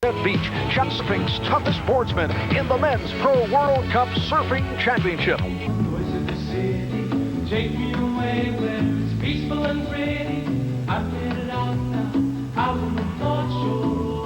Beach, Sunkist's toughest sportsman in the Men's Pro World Cup Surfing Championship. Voice of the city, take me away where it's peaceful and pretty. I've made it out now, out on the North Shore.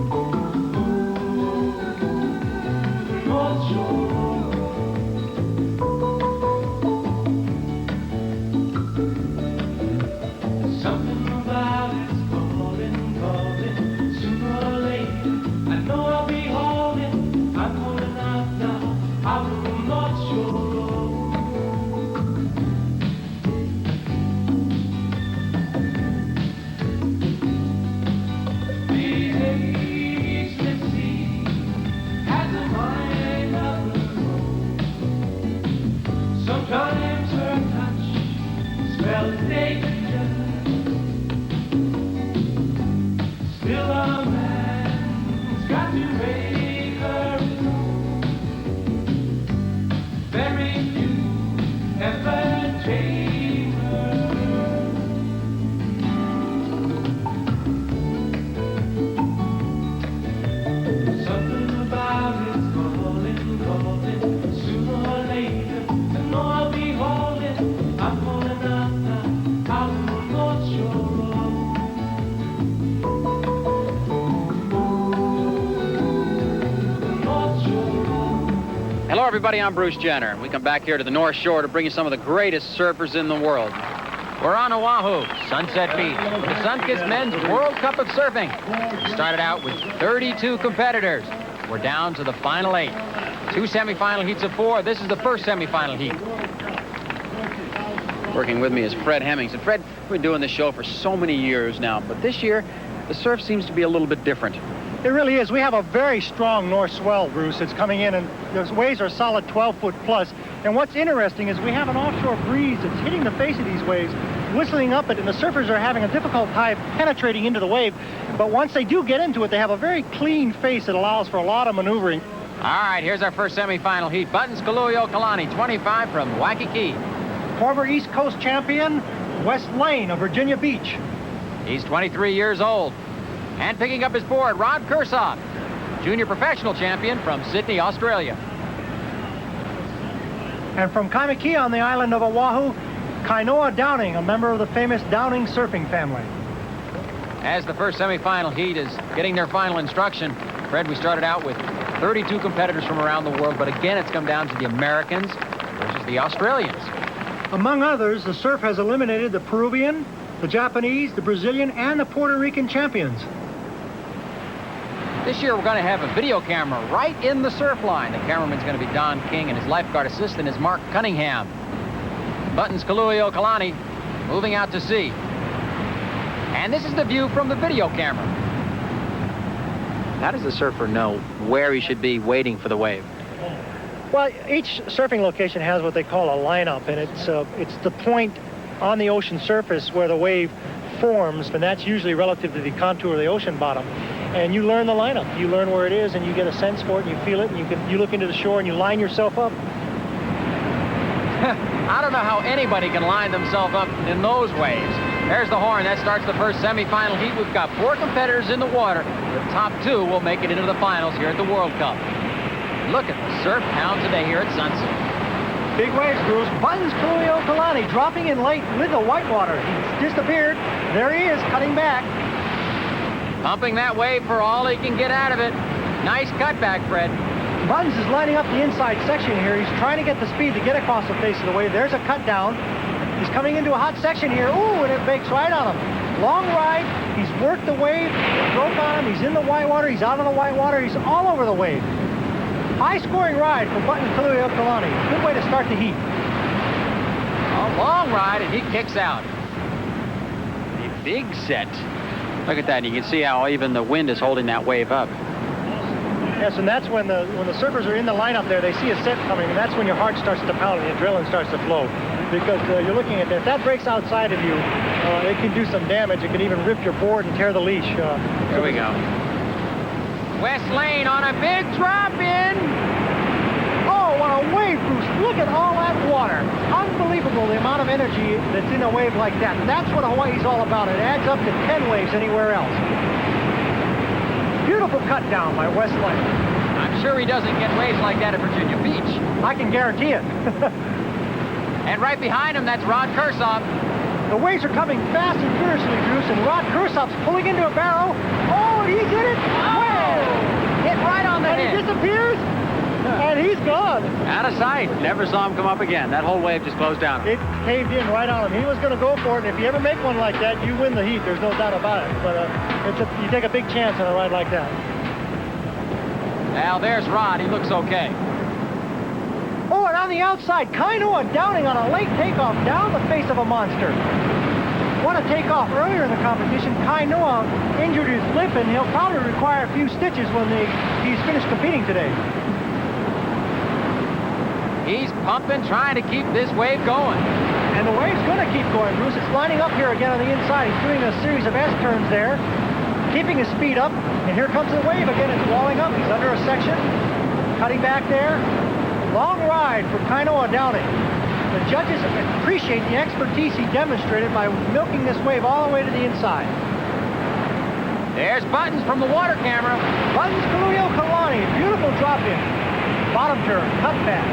Ooh, North Shore. Something about it's calling, calling. Sooner or later, I know I'll be hauling. I'm holding out now, out on the North Shore. These ageless seas has a mind of its own. Sometimes her touch spells danger. Still a man's got to make her his own. Very few ever tame her. Something about it's calling, calling. Sooner or later, I know I'll be hauling. I'm hauling out now, out on the North Shore. Hello everybody, I'm Bruce Jenner. We come back here to the North Shore to bring you some of the greatest surfers in the world. We're on Oahu, Sunset Beach, with the Sunkist Men's World Cup of Surfing. We started out with 32 competitors. We're down to the final 8. 2 semifinal heats of 4. This is the first semifinal heat. Working with me is Fred Hemmings. And Fred, we've been doing this show for so many years now, but this year, the surf seems to be a little bit different. It really is. We have a very strong north swell, Bruce. It's coming in, and the waves are solid 12-foot plus. And what's interesting is we have an offshore breeze that's hitting the face of these waves, whistling up it, and the surfers are having a difficult time penetrating into the wave. But once they do get into it, they have a very clean face that allows for a lot of maneuvering. All right, here's our first semifinal heat. Buttons Kalui-Kalani, 25 from Waikiki. Former East Coast champion, Wes Lane of Virginia Beach. He's 23 years old. And picking up his board, Rod Kursoff, junior professional champion from Sydney, Australia. And from Kaimiki on the island of Oahu, Kainoa Downing, a member of the famous Downing surfing family. As the first semifinal heat is getting their final instruction, Fred, we started out with 32 competitors from around the world, but again, it's come down to the Americans versus the Australians. Among others, the surf has eliminated the Peruvian, the Japanese, the Brazilian, and the Puerto Rican champions. This year, we're going to have a video camera right in the surf line. The cameraman's going to be Don King, and his lifeguard assistant is Mark Cunningham. Buttons Kalui-Kalani moving out to sea. And this is the view from the video camera. How does the surfer know where he should be waiting for the wave? Well, each surfing location has what they call a lineup, and it's the point on the ocean surface where the wave forms, and that's usually relative to the contour of the ocean bottom. And you learn the lineup. You learn where it is, and you get a sense for it, and you feel it, and you look into the shore, and you line yourself up. I don't know how anybody can line themselves up in those waves. There's the horn. That starts the first semifinal heat. We've got 4 competitors in the water. The top 2 will make it into the finals here at the World Cup. Look at the surf pound today here at Sunset. Big waves, Bruce. Buttons Kalui-Kalani dropping in late with the whitewater. He's disappeared. There he is, cutting back. Pumping that wave for all he can get out of it. Nice cutback, Fred. Buttons is lining up the inside section here. He's trying to get the speed to get across the face of the wave. There's a cut down. He's coming into a hot section here. Ooh, and it bakes right on him. Long ride. He's worked the wave. It broke on him. He's in the whitewater. He's out of the whitewater. He's all over the wave. High-scoring ride for Buttons Kalui-Kalani. Good way to start the heat. A long ride, and he kicks out. The big set. Look at that, and you can see how even the wind is holding that wave up. Yes, and that's when the surfers are in the lineup there, they see a set coming, and that's when your heart starts to pound and the adrenaline starts to flow. Because you're looking at that. If that breaks outside of you, it can do some damage. It can even rip your board and tear the leash. Here we go. Wes Lane on a big drop in. Oh, what a wave, Bruce. Look at all that water. Unbelievable the amount of energy that's in a wave like that. And that's what Hawaii's all about. It adds up to 10 waves anywhere else. Beautiful cut down by Wes Lane. I'm sure he doesn't get waves like that at Virginia Beach. I can guarantee it. And right behind him, that's Rod Kursov. The waves are coming fast and furiously, Bruce, and Rod Kursov's pulling into a barrow. Oh, and he's in it. Oh! Hit right on the And head. he disappears, and he's gone. Out of sight. Never saw him come up again. That whole wave just closed down. It caved in right on him. He was going to go for it, and if you ever make one like that, you win the heat. There's no doubt about it. But you take a big chance on a ride like that. Now, there's Rod. He looks okay. Oh, and on the outside, Kainoa downing on a late takeoff down the face of a monster. Won a takeoff earlier in the competition. Kainoa injured his lip, and he'll probably require a few stitches when he's finished competing today. He's pumping, trying to keep this wave going. And the wave's going to keep going, Bruce. It's lining up here again on the inside. He's doing a series of S-turns there, keeping his speed up. And here comes the wave again. It's walling up. He's under a section, cutting back there. Long ride for Kainoa Downing. The judges appreciate the expertise he demonstrated by milking this wave all the way to the inside. There's Buttons from the water camera. Buttons Kaluyo Kalani, beautiful drop-in. Bottom turn, cut back.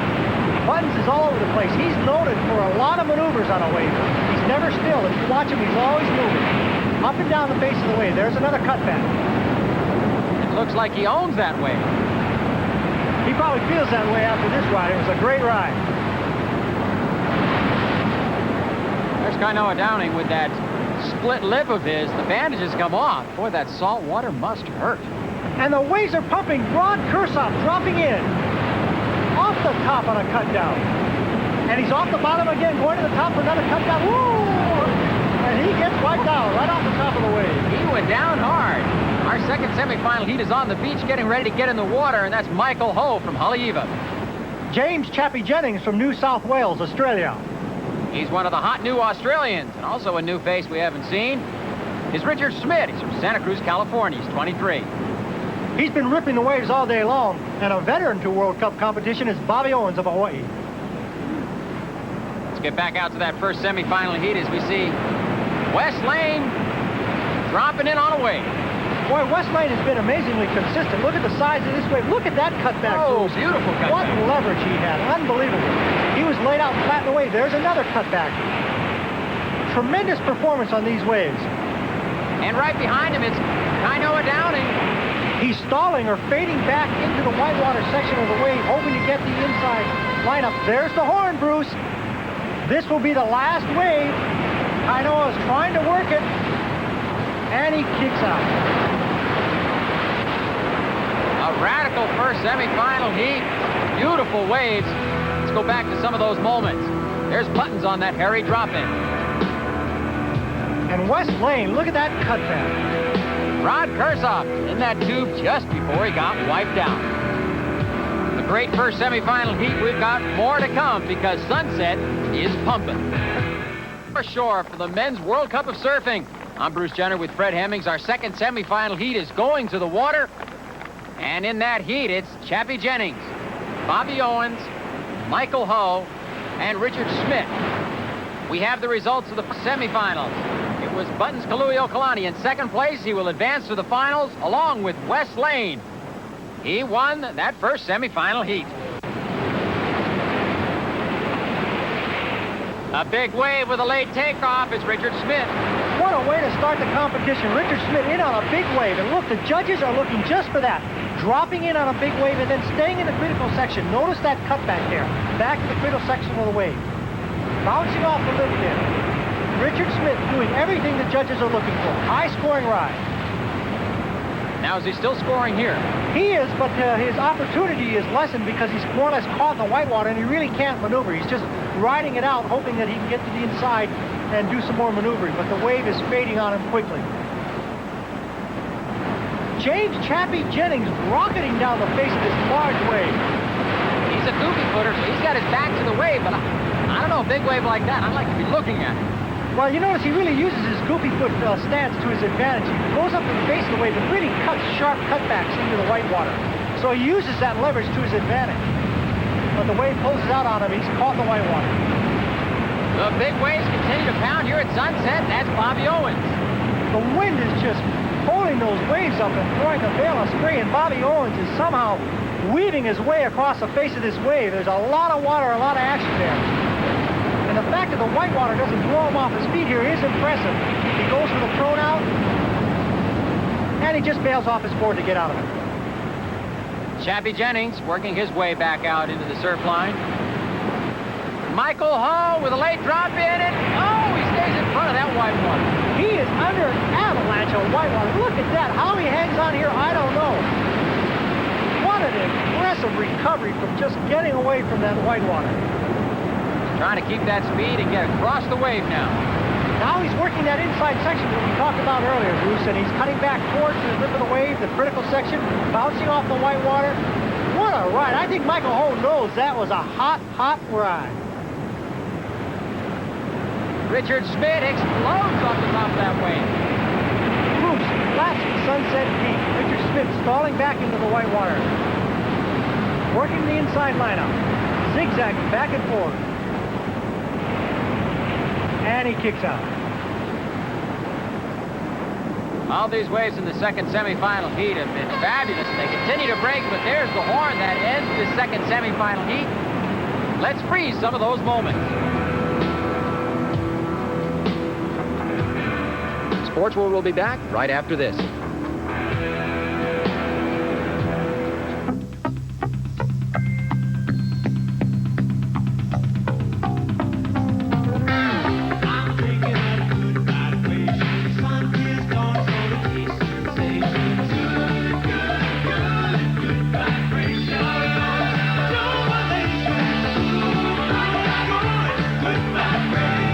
Buttons is all over the place. He's noted for a lot of maneuvers on a wave. He's never still. If you watch him, he's always moving. Up and down the face of the wave. There's another cutback. It looks like he owns that wave. He probably feels that way after this ride. It was a great ride. There's Kainoa Downing with that split lip of his. The bandages come off. Boy, that salt water must hurt. And the waves are pumping. Rod Kursov dropping in. Off the top on a cut down. And he's off the bottom again, going to the top for another cut down. Woo! And he gets right down, right off the top of the wave. He went down hard. Our second semifinal heat is on the beach getting ready to get in the water, and that's Michael Ho from Haleiwa. James Chappie Jennings from New South Wales, Australia. He's one of the hot new Australians, and also a new face we haven't seen is Richard Schmidt. He's from Santa Cruz, California. He's 23. He's been ripping the waves all day long, and a veteran to World Cup competition is Bobby Owens of Hawaii. Let's get back out to that first semifinal heat as we see Wes Lane dropping in on a wave. Boy, Wes Lane has been amazingly consistent. Look at the size of this wave. Look at that cutback. Oh, Bruce. beautiful cutback. What leverage he had. Unbelievable. He was laid out flat in the wave. There's another cutback. Tremendous performance on these waves. And right behind him, it's Kainoa Downing. He's stalling or fading back into the whitewater section of the wave, hoping to get the inside lineup. There's the horn, Bruce. This will be the last wave. Kainoa is trying to work it, and he kicks out. A radical first semifinal heat. Beautiful waves. Let's go back to some of those moments. There's Buttons on that hairy drop-in. And Wes Lane, look at that cutback. Rod Kursov in that tube just before he got wiped out. A great first semifinal heat. We've got more to come because Sunset is pumping. Shore for the Men's World Cup of Surfing. I'm Bruce Jenner with Fred Hemmings. Our second semifinal heat is going to the water. And in that heat, it's Chappie Jennings, Bobby Owens, Michael Ho, and Richard Schmidt. We have the results of the semifinals. It was Buttons Kaluuo-Kalani in second place. He will advance to the finals along with Wes Lane. He won that first semifinal heat. A big wave with a late takeoff. It's Richard Schmidt. What a way to start the competition. Richard Schmidt in on a big wave. And look, the judges are looking just for that. Dropping in on a big wave and then staying in the critical section. Notice that cutback there. Back to the critical section of the wave. Bouncing off the lip there. Richard Schmidt doing everything the judges are looking for. High-scoring ride. Now, is he still scoring here? He is, but his opportunity is lessened because he's more or less caught in the whitewater and he really can't maneuver. He's just riding it out, hoping that he can get to the inside and do some more maneuvering, but the wave is fading on him quickly. James Chappie Jennings rocketing down the face of this large wave. He's a goofy footer, so he's got his back to the wave, but I don't know, a big wave like that, I'd like to be looking at it. Well, you notice he really uses his goofy foot stance to his advantage. He goes up to the face of the wave and really cuts sharp cutbacks into the whitewater. So he uses that leverage to his advantage. but the wave closes out on him. He's caught in the white water. The big waves continue to pound here at Sunset. That's Bobby Owens. The wind is just holding those waves up and throwing the veil of spray, and Bobby Owens is somehow weaving his way across the face of this wave. There's a lot of water, a lot of action there. And the fact that the white water doesn't blow him off his feet here is impressive. He goes for the thrown out, and he just bails off his board to get out of it. Chappie Jennings working his way back out into the surf line. Michael Ho with a late drop in, and oh, he stays in front of that white water. He is under an avalanche of white water. Look at that. How he hangs on here, I don't know. What an impressive recovery from just getting away from that white water. Trying to keep that speed and get across the wave now. Now he's working that inside section that we talked about earlier, Bruce, and he's cutting back towards the lip of the wave, the critical section, bouncing off the white water. What a ride. I think Michael Ho knows that was a hot, hot ride. Richard Schmidt explodes off the top of that wave. Bruce, classic Sunset Peak. Richard Schmidt stalling back into the white water. Working the inside lineup. Zigzagging back and forth. And he kicks out. All these waves in the second semifinal heat have been fabulous. They continue to break, but there's the horn that ends the second semifinal heat. Let's freeze some of those moments. Sports World will be back right after this. I'm thinking of good vibration. Sunkist on for the sensation. Good vibration. No relation. Good vibration.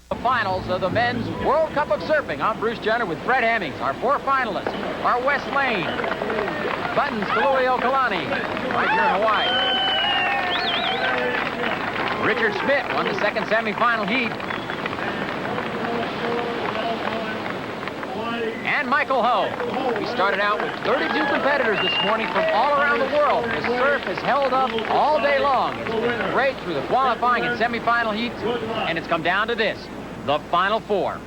The finals of the Men's World Cup of Surfing. I'm Bruce Jenner with Fred Hemmings. Our four finalists are Wes Lane, Buttons Kalui-Okalani, right here in Hawaii. Richard Schmidt won the second semifinal heat. And Michael Ho. We started out with 32 competitors this morning from all around the world. The surf has held up all day long. It's been great through the qualifying and semifinal heats, and it's come down to this, the Final Four.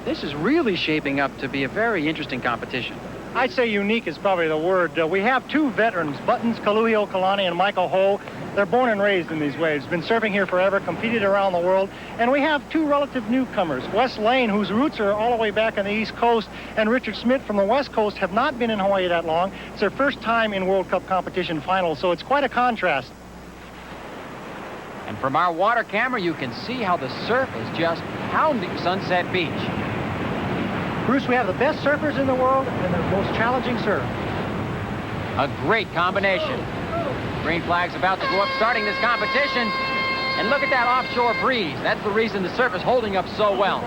This is really shaping up to be a very interesting competition. I'd say unique is probably the word. We have two veterans, Buttons Kalui-Okalani and Michael Ho. They're born and raised in these waves, been surfing here forever, competed around the world. And we have two relative newcomers, Wes Lane, whose roots are all the way back on the East Coast, and Richard Schmidt from the West Coast have not been in Hawaii that long. It's their first time in World Cup competition finals, so it's quite a contrast. And from our water camera, you can see how the surf is just pounding Sunset Beach. Bruce, we have the best surfers in the world and their most challenging surf. A great combination. Green flag's about to go up starting this competition. And look at that offshore breeze. That's the reason the surf is holding up so well.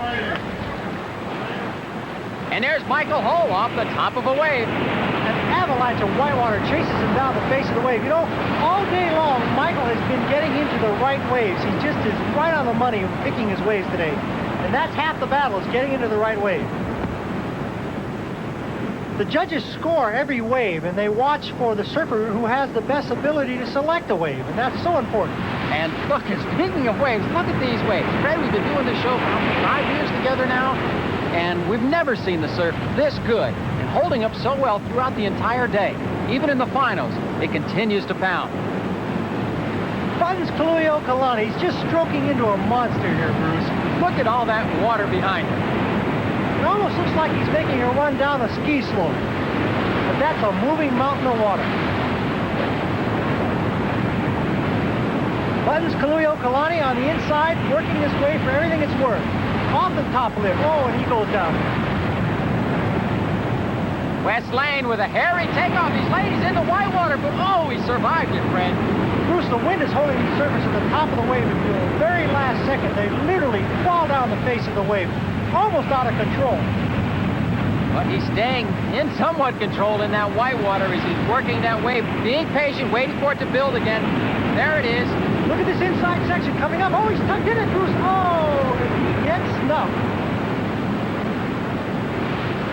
And there's Michael Ho off the top of a wave. An avalanche of white water chases him down the face of the wave. You know, all day long, Michael has been getting into the right waves. He just is right on the money picking his waves today. And that's half the battle, is getting into the right wave. The judges score every wave, and they watch for the surfer who has the best ability to select a wave, and that's so important. And look, speaking of waves, look at these waves. Fred, we've been doing this show for 5 years together now, and we've never seen the surf this good and holding up so well throughout the entire day. Even in the finals, it continues to pound. Buttons Kalui-Okalani, he's just stroking into a monster here, Bruce. Look at all that water behind him. It almost looks like he's making a run down a ski slope. But that's a moving mountain of water. Buttons Kalui-Okalani on the inside, working his way for everything it's worth. Off the top lip. Oh, and he goes down. Wes Lane with a hairy takeoff. He's late. He's in the white water, but oh, he survived it, Fred. Bruce, the wind is holding these surfers at the top of the wave until the very last second. They literally fall down the face of the wave, almost out of control. But he's staying in somewhat control in that white water as he's working that wave, being patient, waiting for it to build again. There it is. Look at this inside section coming up. Oh, he's tucked in it, Bruce. Oh, and he gets snuffed.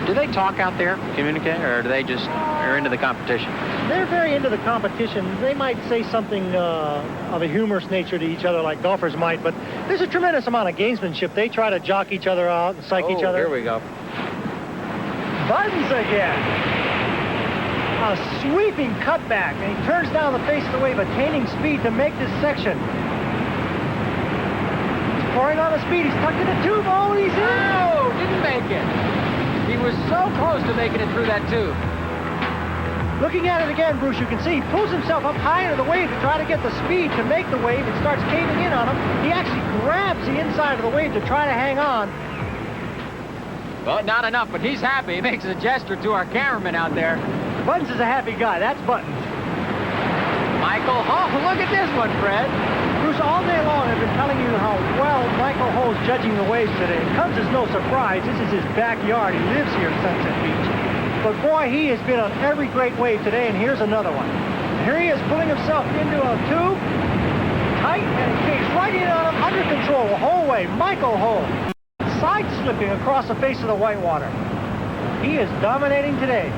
Do they talk out there, communicate, or do they just are into the competition? They're very into the competition. They might say something of a humorous nature to each other like golfers might, but there's a tremendous amount of gamesmanship. They try to jock each other out and psych each other. Here we go. Buttons again. A sweeping cutback, and he turns down the face of the wave, attaining speed to make this section. He's pouring on the speed. He's tucked in a tube. Oh, he's in. Oh, didn't make it. He was so close to making it through that tube. Looking at it again, Bruce, you can see he pulls himself up high into the wave to try to get the speed to make the wave. It starts caving in on him. He actually grabs the inside of the wave to try to hang on. Well, not enough, but he's happy. He makes a gesture to our cameraman out there. Buttons is a happy guy. That's Buttons. Michael Ho, look at this one, Fred. Bruce, all day long I've been telling you how well Michael Ho's judging the waves today. It comes as no surprise. This is his backyard. He lives here at Sunset Beach. But boy, he has been on every great wave today, and here's another one. And here he is pulling himself into a tube, tight, and it caves right in on him, under control the whole way. Michael Ho, side slipping across the face of the whitewater. He is dominating today.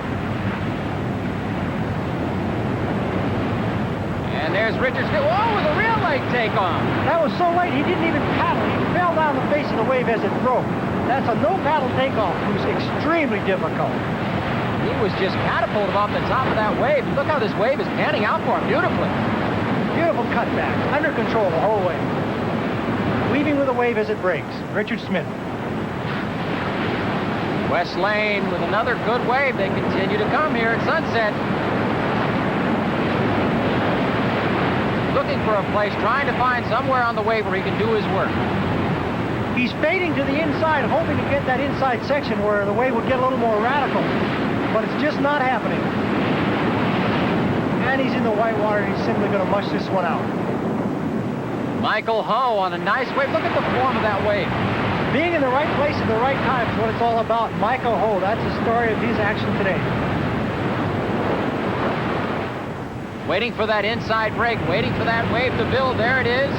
And there's Richard Smith. Whoa, with a real late takeoff. That was so late, he didn't even paddle. He fell down the face of the wave as it broke. That's a no-paddle takeoff. It was extremely difficult. He was just catapulted off the top of that wave. Look how this wave is panning out for him beautifully. Beautiful cutback, under control the whole way. Weaving with the wave as it breaks. Richard Smith. Wes Lane with another good wave. They continue to come here at Sunset. Looking for a place, trying to find somewhere on the wave where he can do his work. He's fading to the inside, hoping to get that inside section where the wave would get a little more radical. But it's just not happening. And he's in the whitewater, and he's simply going to mush this one out. Michael Ho on a nice wave. Look at the form of that wave. Being in the right place at the right time is what it's all about. Michael Ho, that's the story of his action today. Waiting for that inside break, waiting for that wave to build. There it is.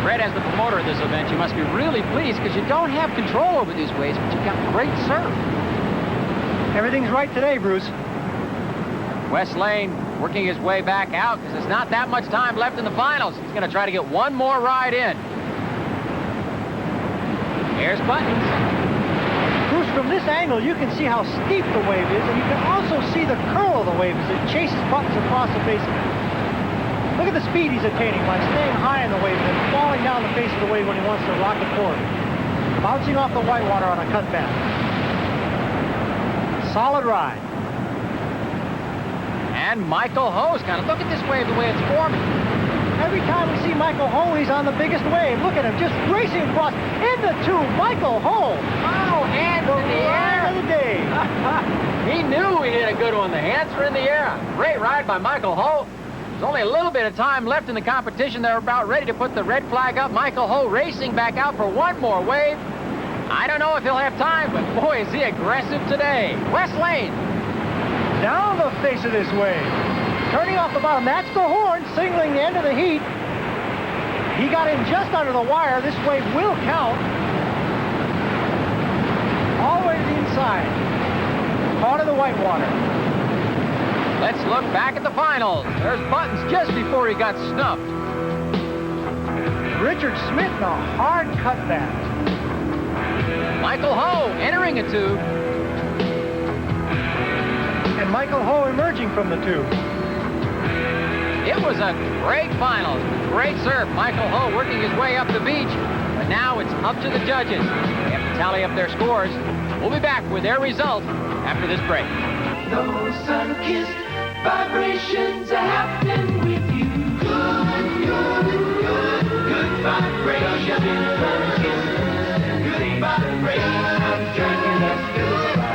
Fred, as the promoter of this event, you must be really pleased because you don't have control over these waves, but you've got great surf. Everything's right today, Bruce. Wes Lane working his way back out because there's not that much time left in the finals. He's going to try to get one more ride in. Here's Buttons. Bruce, from this angle, you can see how steep the wave is, and you can also see the curl of the wave as it chases Buttons across the face of it. Look at the speed he's attaining by staying high in the wave and then falling down the face of the wave when he wants to rocket forward. Bouncing off the whitewater on a cutback. Solid ride. And Michael Ho's kind of, look at this wave, the way it's forming. Every time we see Michael Ho, he's on the biggest wave. Look at him, just racing across in the tube. Michael Ho. Oh, hands in the air. Ride of the day. He knew he hit a good one. The hands were in the air. Great ride by Michael Ho. There's only a little bit of time left in the competition. They're about ready to put the red flag up. Michael Ho racing back out for one more wave. I don't know if he'll have time, but boy, is he aggressive today. Wes Lane. Down the face of this wave. Turning off the bottom. That's the horn signaling the end of the heat. He got in just under the wire. This wave will count. All the way to the inside. Caught in the whitewater. Let's look back at the finals. There's Buttons just before he got snuffed. Richard Smith in a hard cutback. Michael Ho entering a tube. And Michael Ho emerging from the tube. It was a great finals. Great surf. Michael Ho working his way up the beach. But now it's up to the judges. They have to tally up their scores. We'll be back with their results after this break. Those sun-kissed vibrations are happening with you. Good vibrations. Good vibrations. Good vibrations.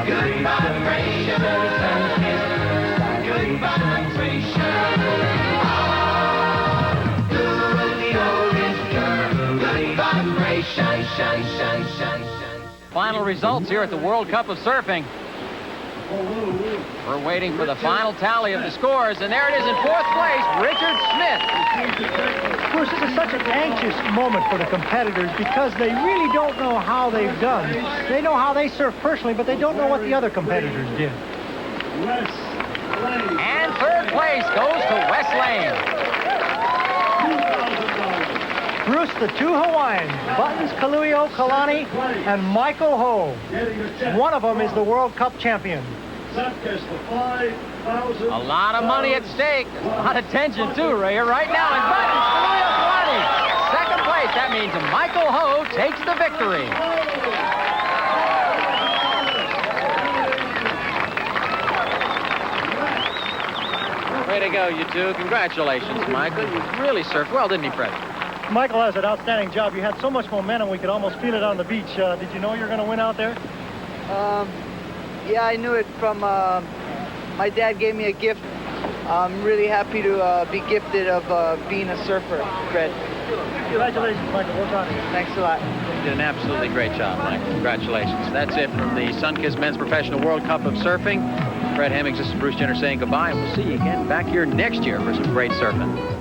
Good vibrations. Final results here at the World Cup of Surfing. We're waiting for the final tally of the scores, and there it is in fourth place, Richard Smith. Bruce, this is such an anxious moment for the competitors because they really don't know how they've done. They know how they surf personally, but they don't know what the other competitors did. And third place goes to Wes Lane. Bruce, the two Hawaiians, Buttons, Kaluio, Kalani, and Michael Ho. One of them is the World Cup champion. A lot of money at stake. A lot of tension, too, Ray. Right now, and Buttons, Kaluio, Kalani. Second place. That means Michael Ho takes the victory. Way to go, you two. Congratulations, Michael. You really surfed well, didn't he, Fred? Michael has an outstanding job. You had so much momentum, we could almost feel it on the beach. Did you know you were going to win out there? Yeah, I knew it from, my dad gave me a gift. I'm really happy to be gifted of being a surfer, Fred. Congratulations, Michael. Well done. Thanks a lot. You did an absolutely great job, Mike. Congratulations. That's it from the Sunkist Men's Professional World Cup of Surfing. Fred Hemmings, this is Bruce Jenner saying goodbye, and we'll see you again back here next year for some great surfing.